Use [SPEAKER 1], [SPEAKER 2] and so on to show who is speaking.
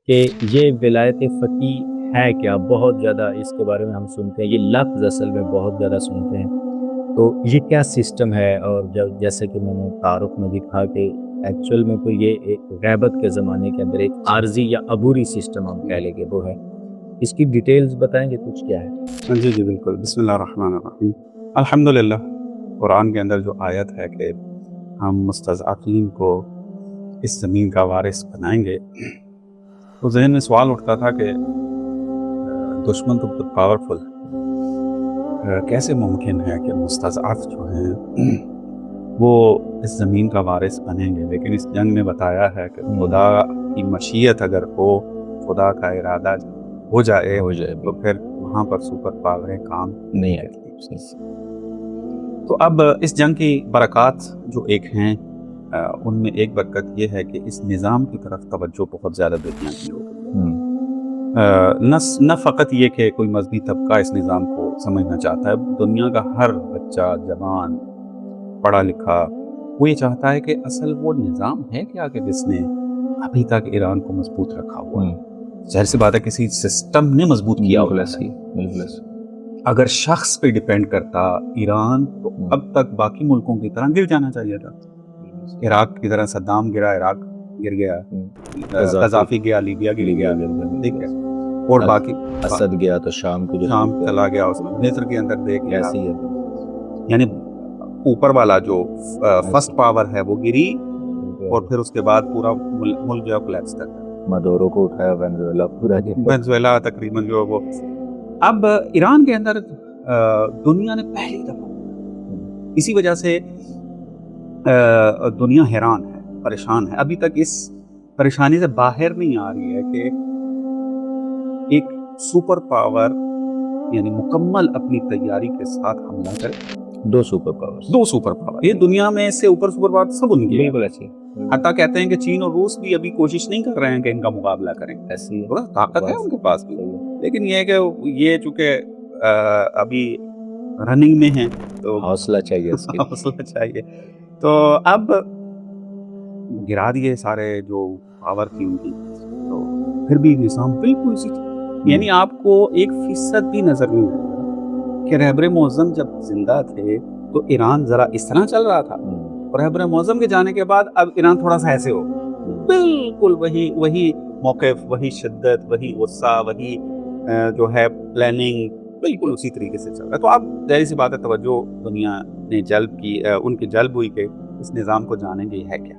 [SPEAKER 1] کہ یہ ولایت فقیہ ہے کیا؟ بہت زیادہ اس کے بارے میں ہم سنتے ہیں، یہ لفظ اصل میں بہت زیادہ سنتے ہیں، تو یہ کیا سسٹم ہے؟ اور جب جیسے کہ میں نے تعارف میں بھی کہا کہ ایکچوئل میں کوئی یہ ایک غیبت کے زمانے کے اندر ایک عارضی یا عبوری سسٹم ہم کہہ لیں گے وہ ہے، اس کی ڈیٹیلز بتائیں گے کچھ کیا ہے؟
[SPEAKER 2] جی جی بالکل، بسم اللہ الرحمن الرحیم۔ الحمدللہ، قرآن کے اندر جو آیت ہے کہ ہم مستضعفین کو اس زمین کا وارث بنائیں گے، تو ذہن میں سوال اٹھتا تھا کہ دشمن تو بہت پاورفل ہے، کیسے ممکن ہے کہ مستضعف جو ہیں وہ اس زمین کا وارث بنیں گے؟ لیکن اس جنگ نے بتایا ہے کہ خدا کی مشیت اگر ہو، خدا کا ارادہ ہو جائے تو پھر وہاں پر سپر پاوریں کام نہیں کرتی۔ تو اب اس جنگ کی برکات جو ایک ہیں، ان میں ایک برکت یہ ہے کہ اس نظام کی طرف توجہ بہت زیادہ دنیا کی ہو گئی۔ نہ فقط یہ کہ کوئی مذہبی طبقہ اس نظام کو سمجھنا چاہتا ہے، دنیا کا ہر بچہ، جوان، پڑھا لکھا، وہ یہ چاہتا ہے کہ اصل وہ نظام ہے کیا کہ جس نے ابھی تک ایران کو مضبوط رکھا ہوا ہے۔ ظاہر سی بات ہے کسی سسٹم نے مضبوط کیا ہوتا ہے۔ اگر شخص پہ ڈیپینڈ کرتا ایران تو اب تک باقی ملکوں کی طرح گر جانا چاہیے تھا۔ عراق کی طرح صدام گرا، عراق گر گیا، قذافی گیا، لیبیا گر گیا، ٹھیک ہے، اور باقی
[SPEAKER 1] اسد گیا تو شام
[SPEAKER 2] چلا گیا، اس میں مصر کے اندر دیکھ لیا، یعنی اوپر والا جو فرسٹ پاور ہے وہ گری، اور پھر اس کے بعد پورا ملک جو کولیپس کر گیا۔
[SPEAKER 1] مدورو کو اٹھایا
[SPEAKER 2] وینزویلا تقریباً جو وہ۔ اب ایران کے اندر دنیا نے پہلی دفعہ، اسی وجہ سے دنیا حیران ہے، پریشان ہے، ابھی تک اس پریشانی سے باہر نہیں آ رہی ہے کہ ایک سپر پاور یعنی مکمل اپنی تیاری کے ساتھ حملہ کرے۔
[SPEAKER 1] دو سپر پاور،
[SPEAKER 2] یہ دنیا میں اس سے اوپر سپر پاور سب ان کی،
[SPEAKER 1] بالکل ایسی،
[SPEAKER 2] حتیٰ کہتے ہیں کہ چین اور روس بھی ابھی کوشش نہیں کر رہے ہیں کہ ان کا مقابلہ کریں،
[SPEAKER 1] ایسی
[SPEAKER 2] طاقت ہے ان کے پاس بھی، لیکن یہ ہے کہ یہ چونکہ ابھی رننگ میں ہیں تو
[SPEAKER 1] حوصلہ چاہیے اس کے
[SPEAKER 2] حوصلہ چاہیے۔ تو اب گرا دیے سارے جو پاور تھی ان کی، تو پھر بھی نظام بالکل اسی طرح، یعنی آپ کو 1% بھی نظر نہیں آئے گا کہ رہبر معظم جب زندہ تھے تو ایران ذرا اس طرح چل رہا تھا، اور رہبر معظم کے جانے کے بعد اب ایران تھوڑا سا ایسے ہو، بالکل وہی موقف، وہی شدت، وہی غصہ، وہی جو ہے پلاننگ، بالکل اسی طریقے سے چل رہا ہے۔ تو اب ظاہر سی بات ہے توجہ دنیا نے جلب کی، ان کی جلب ہوئی کہ اس نظام کو جانیں گے یہ ہے کیا۔